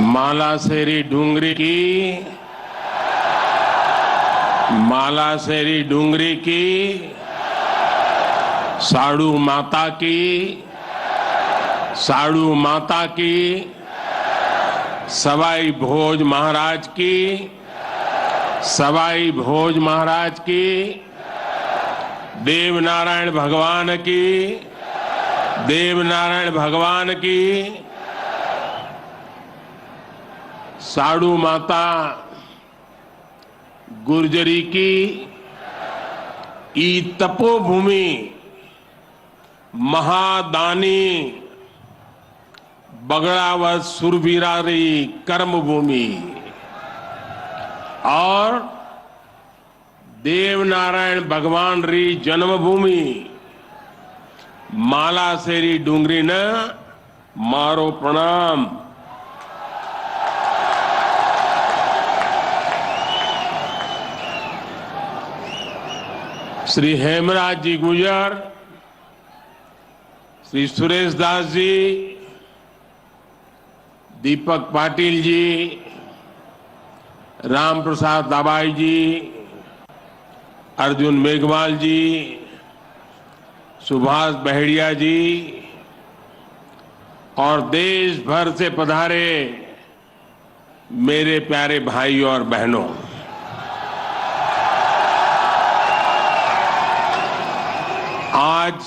मालासेरी डूंगरी की साड़ू माता की सवाई भोज महाराज की देवनारायण भगवान की साड़ू माता गुर्जरी की ई तपोभूमि महादानी बगड़ावत सुरवीरारी कर्मभूमि और देवनारायण भगवान री जन्मभूमि मालासेरी डूंगरी न मारो प्रणाम। श्री हेमराज जी गुजर, श्री सुरेश दास जी, दीपक पाटिल जी, राम प्रसाद दाबाई जी, अर्जुन मेघवाल जी, सुभाष बहेड़िया जी और देश भर से पधारे मेरे प्यारे भाई और बहनों, आज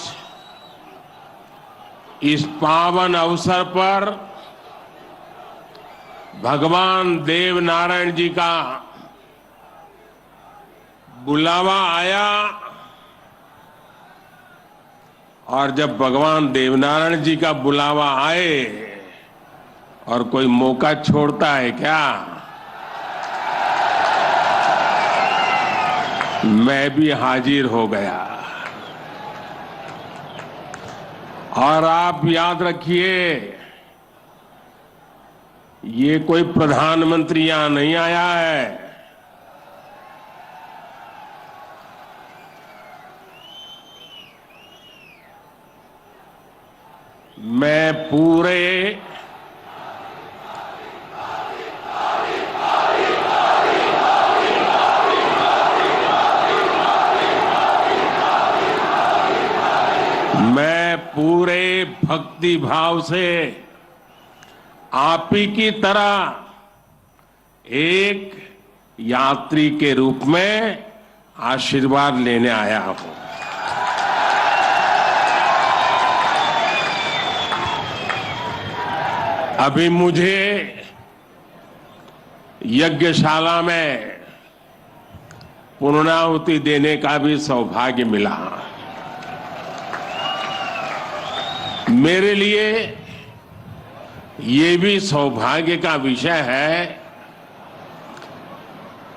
इस पावन अवसर पर भगवान देवनारायण जी का बुलावा आया और जब भगवान देवनारायण जी का बुलावा आए और कोई मौका छोड़ता है क्या? मैं भी हाजिर हो गया। और आप याद रखिए, ये कोई प्रधानमंत्री यहां नहीं आया है। मैं पूरे भक्ति भाव से आप ही की तरह एक यात्री के रूप में आशीर्वाद लेने आया हूं। अभी मुझे यज्ञशाला में पूर्णाहुति देने का भी सौभाग्य मिला। मेरे लिए ये भी सौभाग्य का विषय है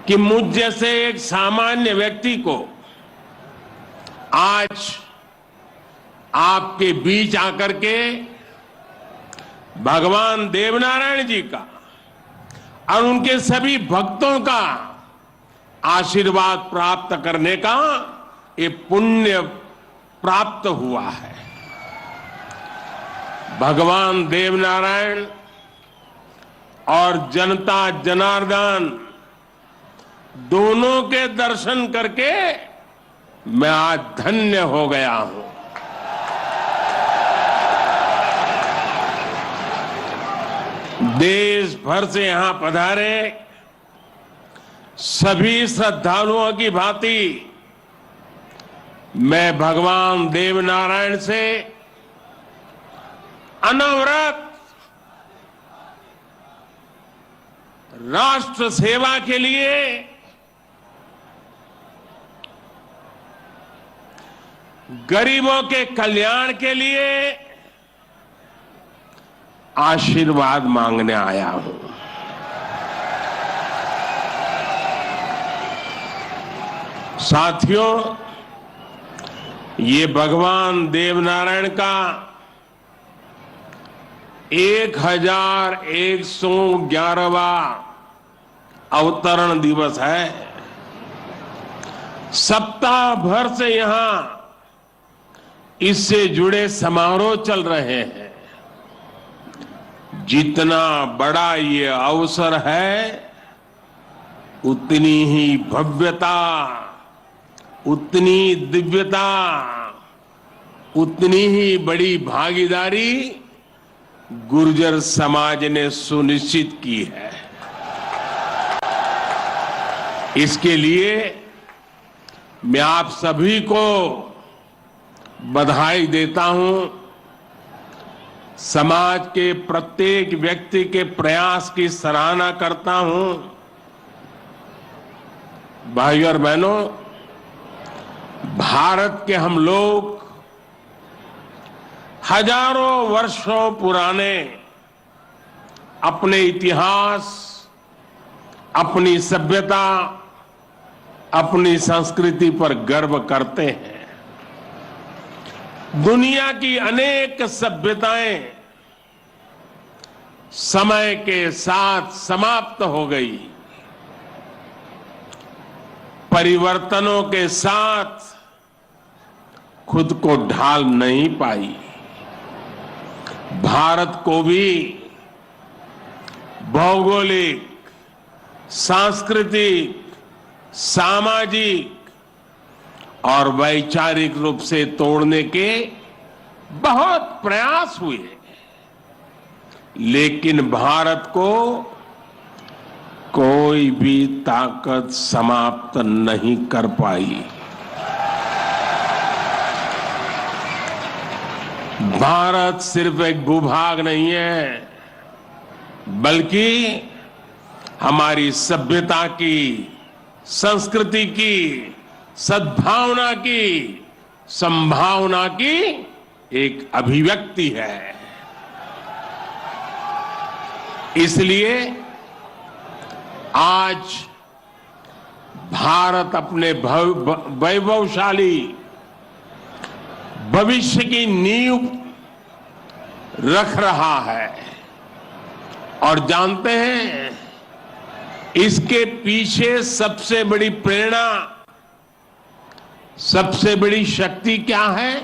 कि मुझ जैसे एक सामान्य व्यक्ति को आज आपके बीच आकर के भगवान देवनारायण जी का और उनके सभी भक्तों का आशीर्वाद प्राप्त करने का ये पुण्य प्राप्त हुआ है। भगवान देवनारायण और जनता जनार्दन दोनों के दर्शन करके मैं आज धन्य हो गया हूं। देश भर से यहां पधारे सभी श्रद्धालुओं की भांति मैं भगवान देवनारायण से अनवरत राष्ट्र सेवा के लिए गरीबों के कल्याण के लिए आशीर्वाद मांगने आया हूं। साथियों, ये भगवान देवनारायण का 1111वां अवतरण दिवस है। सप्ताह भर से यहां इससे जुड़े समारोह चल रहे हैं। जितना बड़ा ये अवसर है, उतनी ही भव्यता, उतनी दिव्यता, उतनी ही बड़ी भागीदारी गुर्जर समाज ने सुनिश्चित की है। इसके लिए मैं आप सभी को बधाई देता हूं। समाज के प्रत्येक व्यक्ति के प्रयास की सराहना करता हूं। भाइयों और बहनों, भारत के हम लोग हजारों वर्षों पुराने अपने इतिहास, अपनी सभ्यता, अपनी संस्कृति पर गर्व करते हैं। दुनिया की अनेक सभ्यताएं समय के साथ समाप्त हो गई, परिवर्तनों के साथ खुद को ढाल नहीं पाई। भारत को भी भौगोलिक, सांस्कृतिक, सामाजिक और वैचारिक रूप से तोड़ने के बहुत प्रयास हुए, लेकिन भारत को कोई भी ताकत समाप्त नहीं कर पाई। भारत सिर्फ एक भूभाग नहीं है, बल्कि हमारी सभ्यता की, संस्कृति की, सद्भावना की, संभावना की एक अभिव्यक्ति है। इसलिए आज भारत अपने वैभवशाली भविष्य की नींव रख रहा है। और जानते हैं, इसके पीछे सबसे बड़ी प्रेरणा, सबसे बड़ी शक्ति क्या है?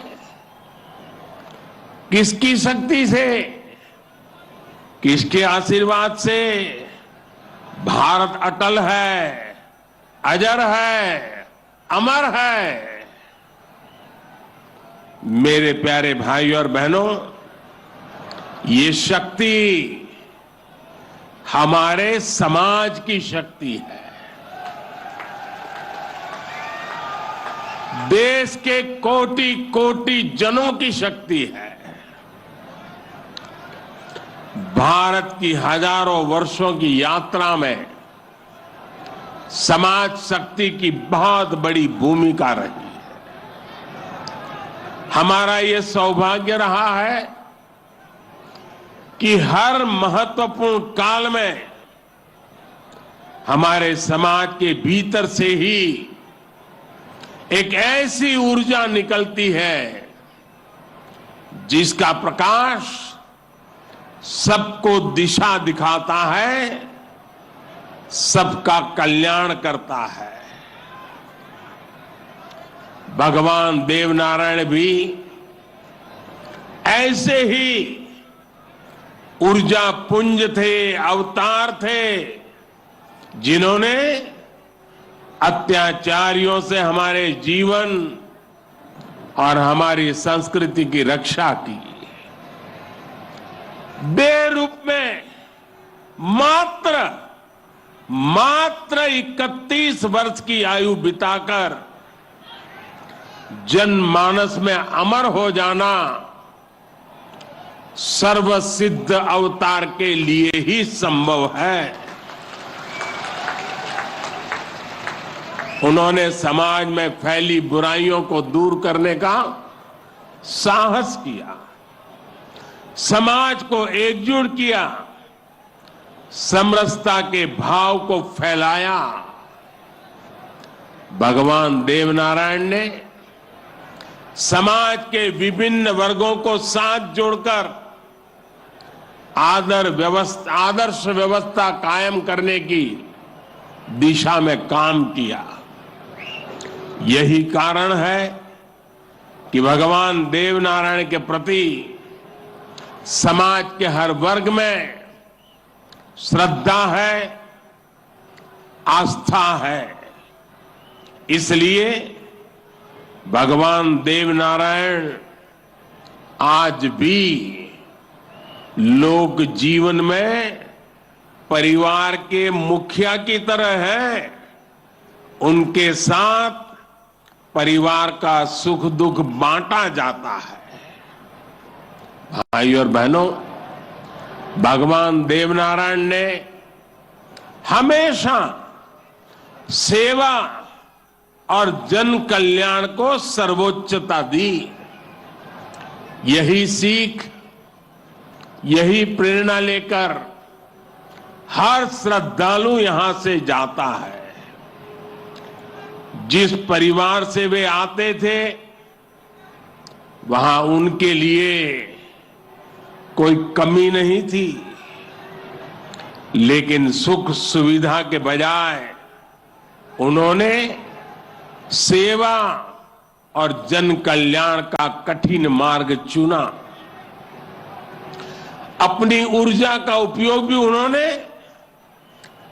किसकी शक्ति से, किसके आशीर्वाद से भारत अटल है, अजर है, अमर है? मेरे प्यारे भाइयों और बहनों, ये शक्ति हमारे समाज की शक्ति है। देश के कोटि कोटि जनों की शक्ति है। भारत की हजारों वर्षों की यात्रा में समाज शक्ति की बहुत बड़ी भूमिका रही है। हमारा ये सौभाग्य रहा है कि हर महत्वपूर्ण काल में हमारे समाज के भीतर से ही एक ऐसी ऊर्जा निकलती है जिसका प्रकाश सबको दिशा दिखाता है, सबका कल्याण करता है। भगवान देवनारायण भी ऐसे ही ऊर्जा पुंज थे, अवतार थे, जिन्होंने अत्याचारियों से हमारे जीवन और हमारी संस्कृति की रक्षा की। देह रूप में मात्र 31 वर्ष की आयु बिताकर जनमानस में अमर हो जाना सर्वसिद्ध अवतार के लिए ही संभव है। उन्होंने समाज में फैली बुराइयों को दूर करने का साहस किया, समाज को एकजुट किया, समरसता के भाव को फैलाया। भगवान देवनारायण ने समाज के विभिन्न वर्गों को साथ जोड़कर आदर्श व्यवस्था कायम करने की दिशा में काम किया। यही कारण है कि भगवान देवनारायण के प्रति समाज के हर वर्ग में श्रद्धा है, आस्था है। इसलिए भगवान देवनारायण आज भी लोक जीवन में परिवार के मुखिया की तरह है। उनके साथ परिवार का सुख दुख बांटा जाता है। भाई और बहनों, भगवान देवनारायण ने हमेशा सेवा और जन कल्याण को सर्वोच्चता दी। यही सीख, यही प्रेरणा लेकर हर श्रद्धालु यहां से जाता है। जिस परिवार से वे आते थे, वहां उनके लिए कोई कमी नहीं थी, लेकिन सुख सुविधा के बजाय उन्होंने सेवा और जन कल्याण का कठिन मार्ग चुना। अपनी ऊर्जा का उपयोग भी उन्होंने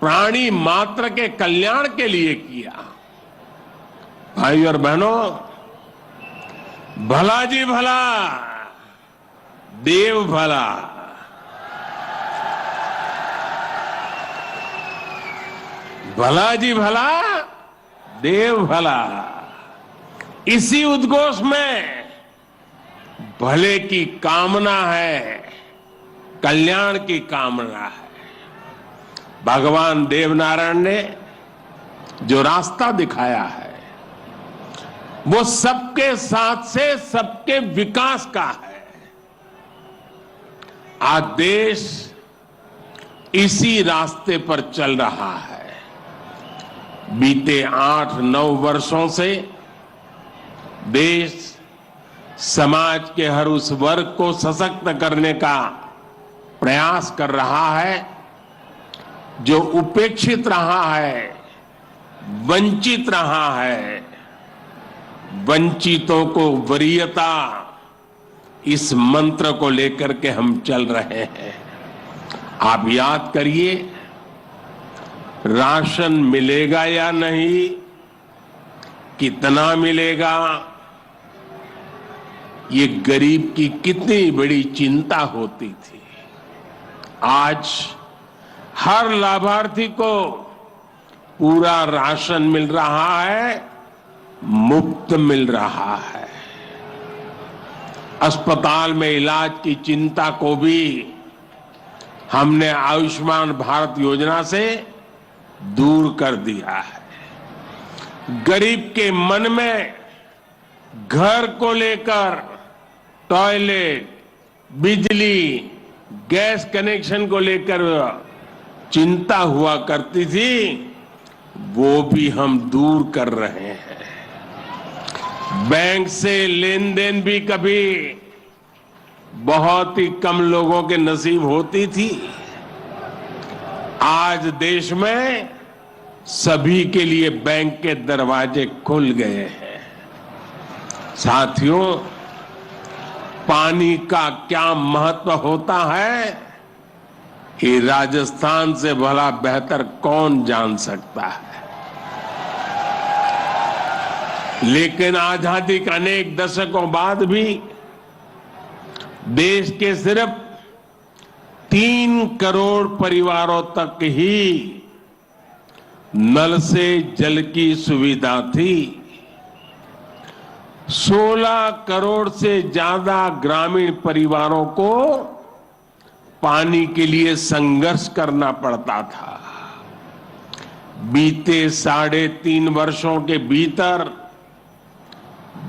प्राणी मात्र के कल्याण के लिए किया। भाई और बहनों, भला जी भला, देव भला। भला जी भला, देव भला। इसी उद्घोष में भले की कामना है, कल्याण की कामना है। भगवान देवनारायण ने जो रास्ता दिखाया है, वो सबके साथ से सबके विकास का है। आज देश इसी रास्ते पर चल रहा है। बीते 8-9 वर्षों से देश समाज के हर उस वर्ग को सशक्त करने का प्रयास कर रहा है जो उपेक्षित रहा है, वंचित रहा है। वंचितों को वरीयता, इस मंत्र को लेकर के हम चल रहे हैं। आप याद करिए, राशन मिलेगा या नहीं, कितना मिलेगा, ये गरीब की कितनी बड़ी चिंता होती थी। आज हर लाभार्थी को पूरा राशन मिल रहा है, मुफ्त मिल रहा है। अस्पताल में इलाज की चिंता को भी हमने आयुष्मान भारत योजना से दूर कर दिया है। गरीब के मन में घर को लेकर टॉयलेट, बिजली, गैस कनेक्शन को लेकर चिंता हुआ करती थी, वो भी हम दूर कर रहे हैं। बैंक से लेन देन भी कभी बहुत ही कम लोगों के नसीब होती थी। आज देश में सभी के लिए बैंक के दरवाजे खुल गए हैं। साथियों, पानी का क्या महत्व होता है, ये राजस्थान से भला बेहतर कौन जान सकता है। लेकिन आजादी के अनेक दशकों बाद भी देश के सिर्फ 3 करोड़ परिवारों तक ही नल से जल की सुविधा थी। 16 करोड़ से ज्यादा ग्रामीण परिवारों को पानी के लिए संघर्ष करना पड़ता था। बीते 3.5 वर्षों के भीतर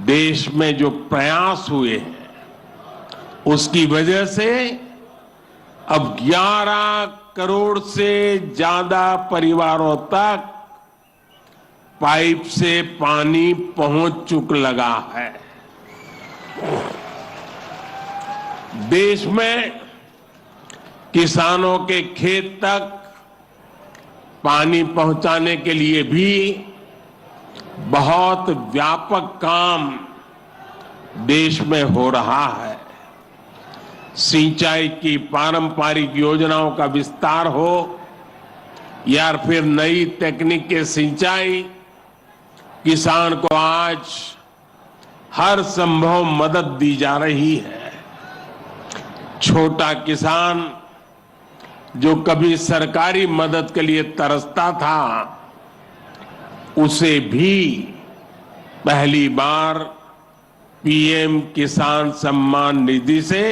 देश में जो प्रयास हुए हैं, उसकी वजह से अब 11 करोड़ से ज्यादा परिवारों तक पाइप से पानी पहुंच चुक लगा है। देश में किसानों के खेत तक पानी पहुंचाने के लिए भी बहुत व्यापक काम देश में हो रहा है। सिंचाई की पारंपरिक योजनाओं का विस्तार हो या फिर नई तकनीक के सिंचाई, किसान को आज हर संभव मदद दी जा रही है। छोटा किसान जो कभी सरकारी मदद के लिए तरसता था, उसे भी पहली बार पीएम किसान सम्मान निधि से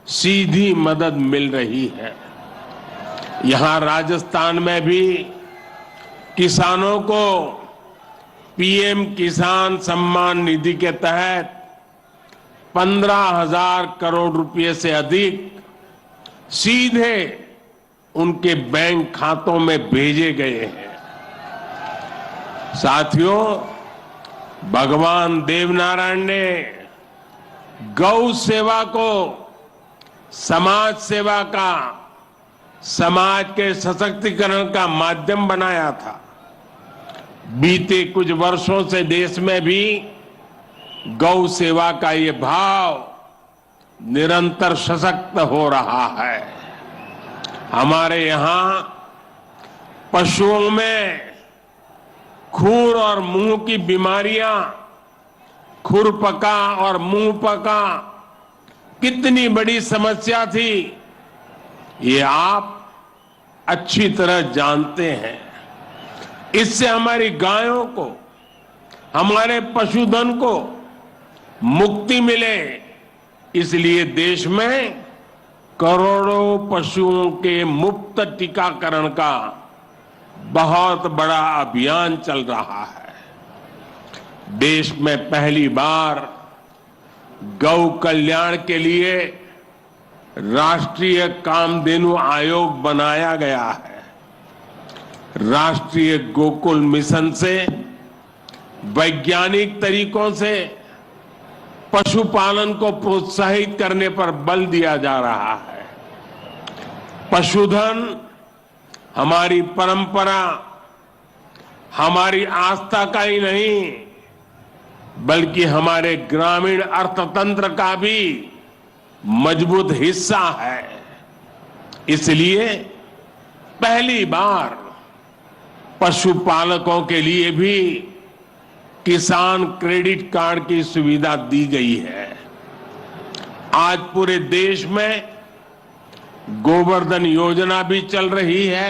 सीधी मदद मिल रही है। यहां राजस्थान में भी किसानों को पीएम किसान सम्मान निधि के तहत 15,000 करोड़ रुपए से अधिक सीधे उनके बैंक खातों में भेजे गए हैं। साथियों, भगवान देवनारायण ने गौ सेवा को समाज सेवा का, समाज के सशक्तिकरण का माध्यम बनाया था। बीते कुछ वर्षों से देश में भी गौ सेवा का ये भाव निरंतर सशक्त हो रहा है। हमारे यहां पशुओं में खुर और मुंह की बीमारियां, खुरपका और मुंहपका कितनी बड़ी समस्या थी, ये आप अच्छी तरह जानते हैं। इससे हमारी गायों को, हमारे पशुधन को मुक्ति मिले, इसलिए देश में करोड़ों पशुओं के मुफ्त टीकाकरण का बहुत बड़ा अभियान चल रहा है। देश में पहली बार गौ कल्याण के लिए राष्ट्रीय कामधेनु आयोग बनाया गया है। राष्ट्रीय गोकुल मिशन से वैज्ञानिक तरीकों से पशुपालन को प्रोत्साहित करने पर बल दिया जा रहा है। पशुधन हमारी परंपरा, हमारी आस्था का ही नहीं, बल्कि हमारे ग्रामीण अर्थतंत्र का भी मजबूत हिस्सा है। इसलिए पहली बार पशुपालकों के लिए भी किसान क्रेडिट कार्ड की सुविधा दी गई है। आज पूरे देश में गोवर्धन योजना भी चल रही है।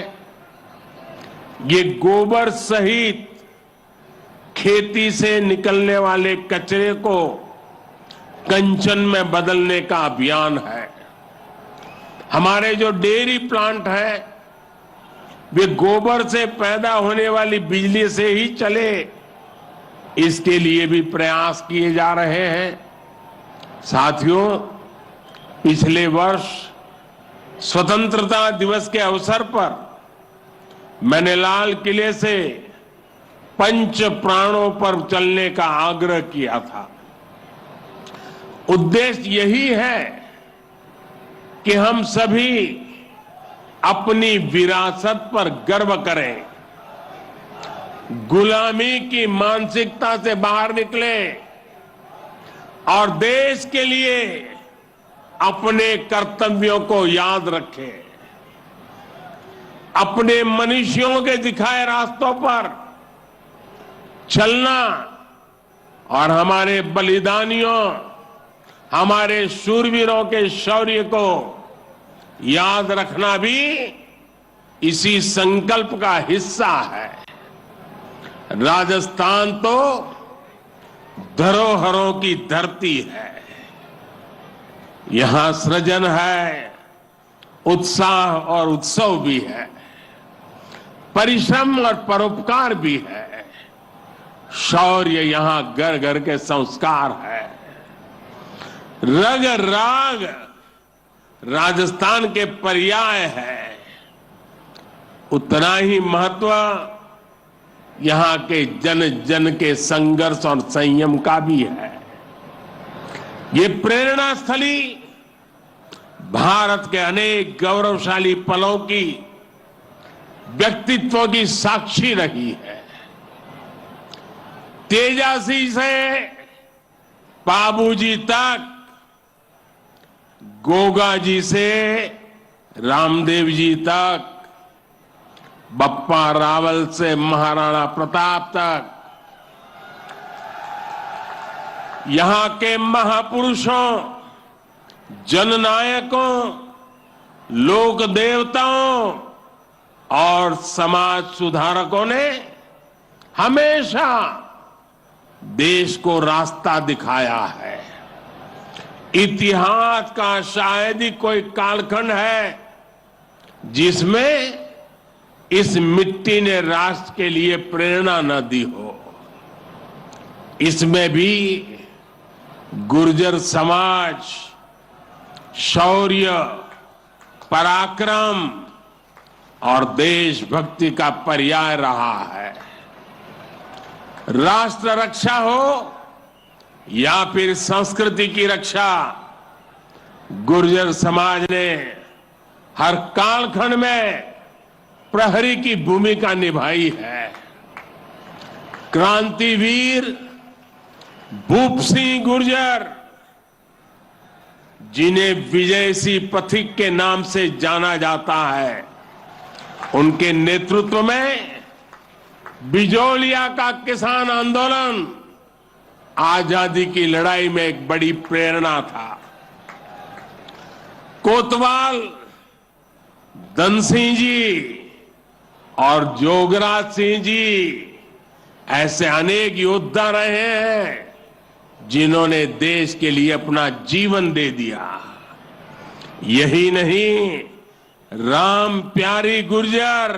ये गोबर सहित खेती से निकलने वाले कचरे को कंचन में बदलने का अभियान है। हमारे जो डेयरी प्लांट है, वे गोबर से पैदा होने वाली बिजली से ही चले, इसके लिए भी प्रयास किए जा रहे हैं। साथियों, पिछले वर्ष स्वतंत्रता दिवस के अवसर पर मैंने लाल किले से पंच प्राणों पर चलने का आग्रह किया था। उद्देश्य यही है कि हम सभी अपनी विरासत पर गर्व करें, गुलामी की मानसिकता से बाहर निकले और देश के लिए अपने कर्तव्यों को याद रखें। अपने मनुष्यों के दिखाए रास्तों पर चलना और हमारे बलिदानियों, हमारे शूरवीरों के शौर्य को याद रखना भी इसी संकल्प का हिस्सा है। राजस्थान तो धरोहरों की धरती है। यहां सृजन है, उत्साह और उत्सव भी है, परिश्रम और परोपकार भी है, शौर्य यहां घर घर के संस्कार है। रग राग राजस्थान के पर्याय है, उतना ही महत्व यहां के जन जन के संघर्ष और संयम का भी है। ये प्रेरणा स्थली भारत के अनेक गौरवशाली पलों की, व्यक्तित्व की साक्षी रही है। तेजासी से बाबूजी तक गोगा जी से रामदेव जी तक, बप्पा रावल से महाराणा प्रताप तक, यहां के महापुरुषों, जननायकों, लोक देवताओं और समाज सुधारकों ने हमेशा देश को रास्ता दिखाया है। इतिहास का शायद ही कोई कालखंड है जिसमें इस मिट्टी ने राष्ट्र के लिए प्रेरणा न दी हो। इसमें भी गुर्जर समाज शौर्य, पराक्रम और देशभक्ति का पर्याय रहा है। राष्ट्र रक्षा हो या फिर संस्कृति की रक्षा, गुर्जर समाज ने हर कालखंड में प्रहरी की भूमिका निभाई है। क्रांतिवीर भूप सिंह गुर्जर, जिन्हें विजय सिंह पथिक के नाम से जाना जाता है, उनके नेतृत्व में बिजोलिया का किसान आंदोलन आजादी की लड़ाई में एक बड़ी प्रेरणा था। कोतवाल धन सिंह जी और जोगराज सिंह जी ऐसे अनेक योद्धा रहे हैं जिन्होंने देश के लिए अपना जीवन दे दिया। यही नहीं, राम प्यारी गुर्जर,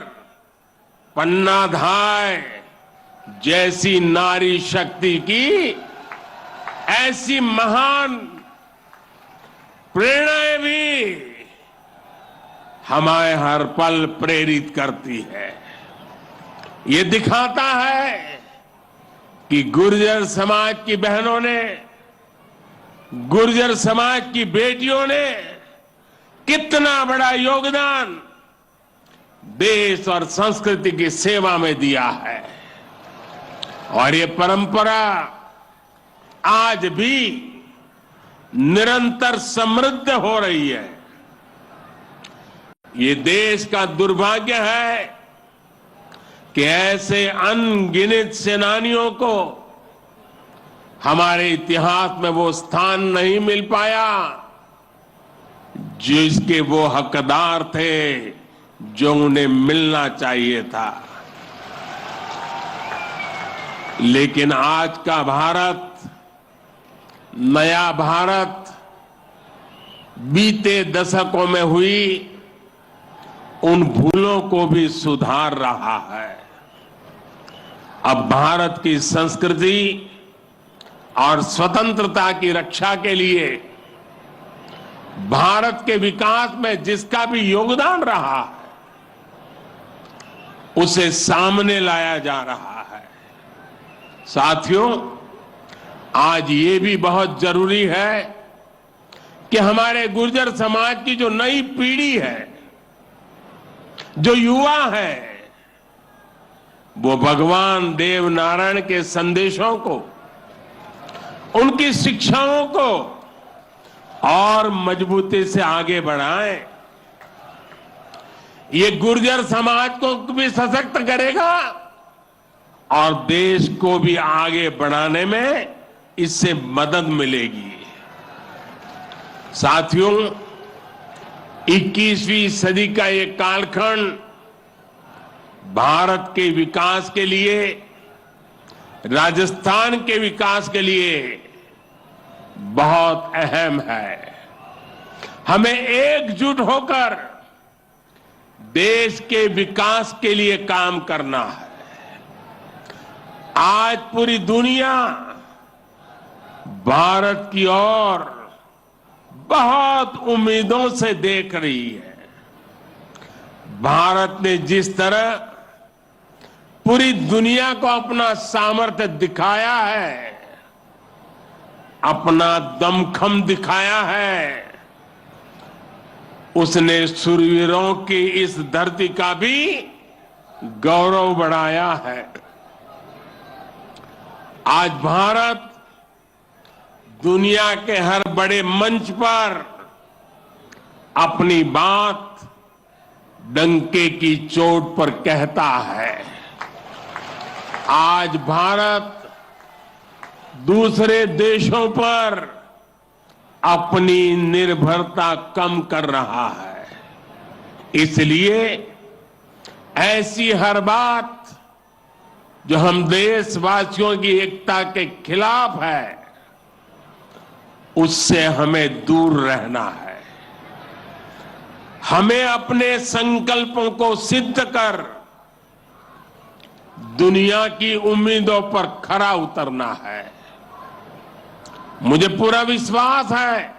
पन्ना धाय जैसी नारी शक्ति की ऐसी महान प्रेरणाएं भी हमें हर पल प्रेरित करती है। ये दिखाता है कि गुर्जर समाज की बहनों ने, गुर्जर समाज की बेटियों ने कितना बड़ा योगदान देश और संस्कृति की सेवा में दिया है। और ये परंपरा आज भी निरंतर समृद्ध हो रही है। ये देश का दुर्भाग्य है कि ऐसे अनगिनत सेनानियों को हमारे इतिहास में वो स्थान नहीं मिल पाया जिसके वो हकदार थे, जो उन्हें मिलना चाहिए था। लेकिन आज का भारत, नया भारत, बीते दशकों में हुई उन भूलों को भी सुधार रहा है। अब भारत की संस्कृति और स्वतंत्रता की रक्षा के लिए भारत के विकास में जिसका भी योगदान रहा है, उसे सामने लाया जा रहा है। साथियों, आज ये भी बहुत जरूरी है कि हमारे गुर्जर समाज की जो नई पीढ़ी है, जो युवा है, वो भगवान देव नारायण के संदेशों को, उनकी शिक्षाओं को और मजबूती से आगे बढ़ाएं। ये गुर्जर समाज को भी सशक्त करेगा और देश को भी आगे बढ़ाने में इससे मदद मिलेगी। साथियों, 21वीं सदी का ये कालखंड भारत के विकास के लिए, राजस्थान के विकास के लिए बहुत अहम है। हमें एकजुट होकर देश के विकास के लिए काम करना है। आज पूरी दुनिया भारत की ओर बहुत उम्मीदों से देख रही है। भारत ने जिस तरह पूरी दुनिया को अपना सामर्थ्य दिखाया है, अपना दमखम दिखाया है, उसने शूरवीरों की इस धरती का भी गौरव बढ़ाया है। आज भारत दुनिया के हर बड़े मंच पर अपनी बात डंके की चोट पर कहता है। आज भारत दूसरे देशों पर अपनी निर्भरता कम कर रहा है। इसलिए ऐसी हर बात जो हम देशवासियों की एकता के खिलाफ है, उससे हमें दूर रहना है। हमें अपने संकल्पों को सिद्ध कर दुनिया की उम्मीदों पर खरा उतरना है। मुझे पूरा विश्वास है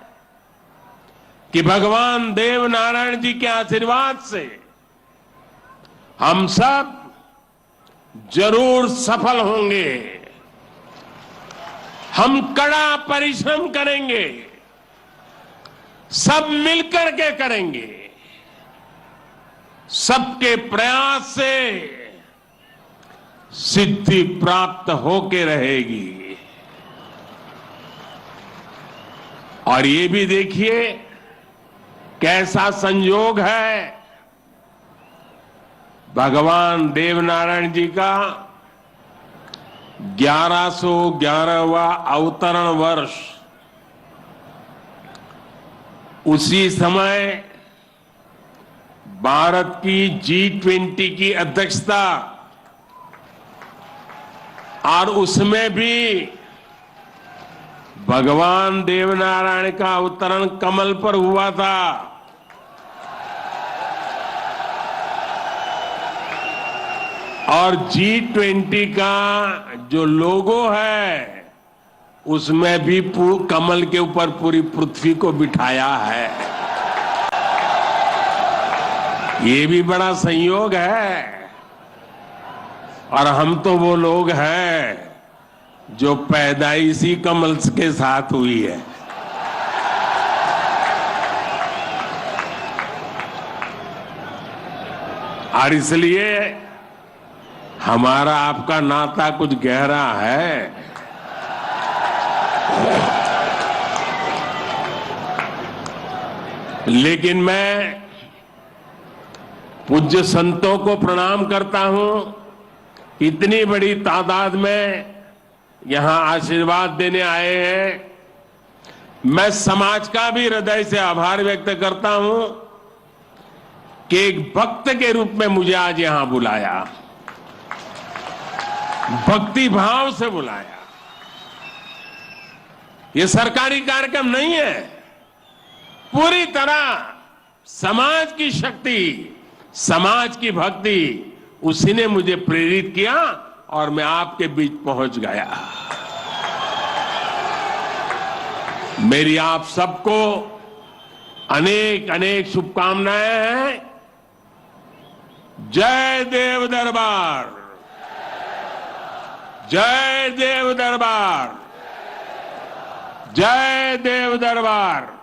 कि भगवान देव नारायण जी के आशीर्वाद से हम सब जरूर सफल होंगे। हम कड़ा परिश्रम करेंगे, सब मिलकर के करेंगे। सबके प्रयास से सिद्धि प्राप्त होके रहेगी। और ये भी देखिए कैसा संयोग है, भगवान देवनारायण जी का 1111वां अवतरण वर्ष। उसी समय भारत की G20 की अध्यक्षता, और उसमें भी भगवान देवनारायण का अवतरण कमल पर हुआ था। और G20 का जो लोगो है उसमें भी कमल के ऊपर पूरी पृथ्वी को बिठाया है। ये भी बड़ा संयोग है। और हम तो वो लोग हैं जो पैदाइशी कमल के साथ हुई है। और इसलिए हमारा आपका नाता कुछ गहरा है। लेकिन मैं पूज्य संतों को प्रणाम करता हूं। इतनी बड़ी तादाद में यहां आशीर्वाद देने आए हैं। मैं समाज का भी हृदय से आभार व्यक्त करता हूं कि एक भक्त के रूप में मुझे आज यहां बुलाया, भक्ति भाव से बुलाया। ये सरकारी कार्यक्रम नहीं है, पूरी तरह समाज की शक्ति, समाज की भक्ति, उसी ने मुझे प्रेरित किया और मैं आपके बीच पहुंच गया। मेरी आप सबको अनेक अनेक शुभकामनाएं हैं। जय देव दरबार, जय देव दरबार, जय देव दरबार।